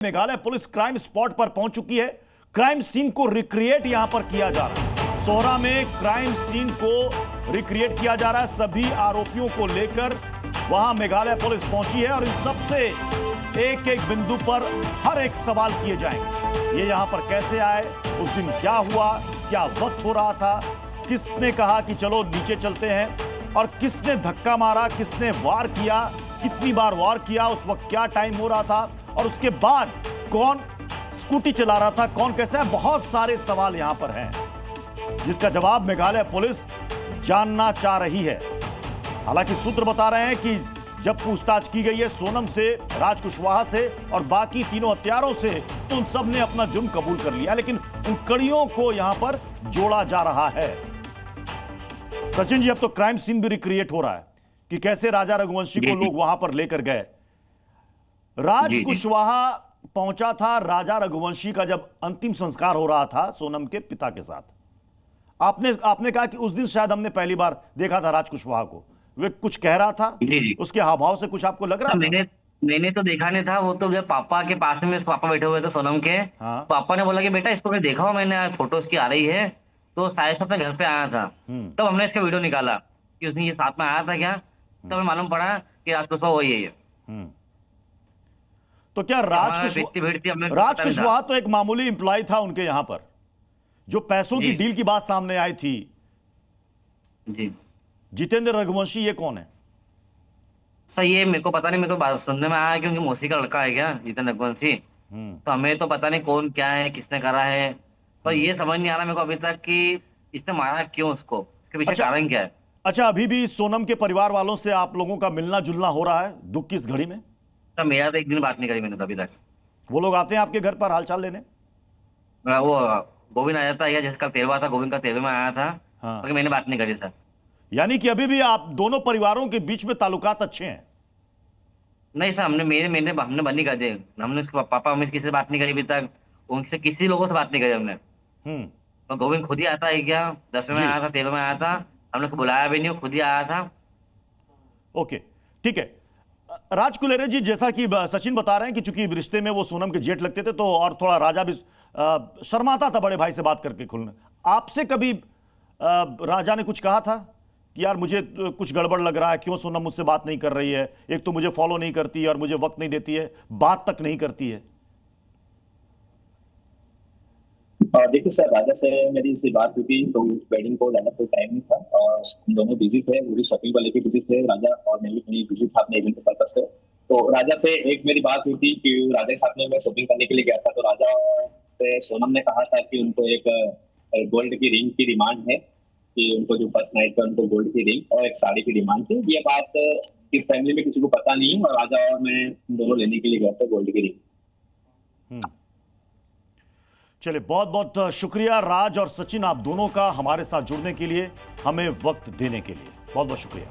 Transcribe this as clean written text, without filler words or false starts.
Meghalaya police crime spot पर पहुंच चुकी है। क्राइम सीन को रिक्रिएट यहां पर किया जा रहा है। सोहरा में क्राइम सीन को रिक्रिएट किया जा रहा है। सभी आरोपियों को लेकर वहां मेघालय पुलिस पहुंची है और इन सबसे एक एक बिंदु पर हर एक सवाल किए जाएंगे। ये यहां पर कैसे आए, उस दिन क्या हुआ, क्या वक्त हो रहा था, किसने कहा कि चलो नीचे चलते हैं, और किसने धक्का मारा, किसने वार किया, कितनी बार वार किया, उस वक्त क्या टाइम हो रहा था, और उसके बाद कौन स्कूटी चला रहा था, कौन कैसा है। बहुत सारे सवाल यहां पर हैं जिसका जवाब मेघालय पुलिस जानना चाह रही है। हालांकि सूत्र बता रहे हैं कि जब पूछताछ की गई है सोनम से, राज कुशवाहा से और बाकी तीनों हत्यारों से, तो उन सब ने अपना जुर्म कबूल कर लिया, लेकिन उन कड़ियों को यहां पर जोड़ा जा रहा है। सचिन जी, अब तो क्राइम सीन भी रिक्रिएट हो रहा है कि कैसे राजा रघुवंशी को लोग वहां पर लेकर गए। राज कुशवाहा पहुंचा था राजा रघुवंशी का जब अंतिम संस्कार हो रहा था सोनम के पिता के साथ। आपने कहा कि उस दिन शायद हमने पहली बार देखा था राज कुशवाहा को। वे कुछ कह रहा था, उसके हाव भाव से कुछ आपको लग रहा था? मैंने तो देखा नहीं था। वो तो जब पापा के पास में पापा बैठे हुए थे सोनम के, हाँ। पापा ने बोला कि बेटा इसको मैं देखा हूं, मैंने फोटोज की आ रही है, तो शायद से अपने घर पे आया था। तब हमने इसका वीडियो निकाला कि उसने ये साथ में आया था क्या, तब हमें मालूम पड़ा कि राज कुशवाहा वही है ये। तो क्या राज कुशवाहा तो एक मामूली एम्प्लॉय था उनके यहां पर, जो पैसों की डील की बात सामने आई थी। जी। जितेंद्र रघुवंशी ये कौन है? सर ये मेरे को पता नहीं, मेरे को सुनने में आया क्योंकि मौसी का लड़का है क्या जितेंद्र रघुवंशी, तो हमें तो पता नहीं कौन क्या है, किसने करा है, पर ये समझ नहीं आ रहा मेरे को अभी तक कि इसने मारा क्यों उसको, इसके पीछे कारण क्या है। अच्छा, अभी भी सोनम के परिवार वालों से आप लोगों का मिलना जुलना हो रहा है दुख की इस घड़ी में? सर मेरा तो एक दिन बात नहीं करी मैंने तो अभी तक। वो लोग आते हैं आपके घर पर हालचाल लेने? वो गोविंद आ जाता है, जैसे कल तेरवा था, गोविंद का तेरवे में आया था। हाँ। तो मैंने बात नहीं करी सर। यानी कि अभी भी आप दोनों परिवारों के बीच में ताल्लुकात अच्छे हैं? नहीं सर, हमने बंद नहीं कर दिए। हमने उसके पापा मम्मी से किसी से बात नहीं करी अभी तक, उनसे किसी लोगों से बात नहीं करी हमने। तो गोविंद खुद ही आता है क्या, 10वें में आया था, 13वें में आया था, हमने उसको बुलाया भी नहीं, खुद ही आया था। ओके, ठीक है। राज कुलेरे जी, जैसा कि सचिन बता रहे हैं कि चूंकि रिश्ते में वो सोनम के जेठ लगते थे, तो और थोड़ा राजा भी शर्माता था बड़े भाई से बात करके खुलने। आपसे कभी राजा ने कुछ कहा था कि यार मुझे कुछ गड़बड़ लग रहा है, क्यों सोनम मुझसे बात नहीं कर रही है, एक तो मुझे फॉलो नहीं करती है और मुझे वक्त नहीं देती है, बात तक नहीं करती है? देखिए सर, राजा से मेरी इससे बात हुई थी तो वेडिंग को ज्यादा कोई टाइम नहीं था और हम दोनों बिजी थे, वो भी शॉपिंग को लेके बिजी थे राजा, और मैं भी कहीं बिजी था अपने इवेंट के पर्पस पे। तो राजा से एक मेरी बात हुई थी कि राजा के साथ में मैं शॉपिंग करने के लिए गया था, तो राजा से सोनम ने कहा था कि उनको एक गोल्ड की रिंग की डिमांड है, कि उनको जो फर्स्ट नाइट पर उनको गोल्ड की रिंग और एक साड़ी की डिमांड थी। ये बात इस फैमिली में किसी को पता नहीं है, और राजा और मैं दोनों लेने के लिए गए थे गोल्ड की रिंग। चलिए, बहुत बहुत शुक्रिया राज और सचिन, आप दोनों का हमारे साथ जुड़ने के लिए, हमें वक्त देने के लिए बहुत बहुत शुक्रिया।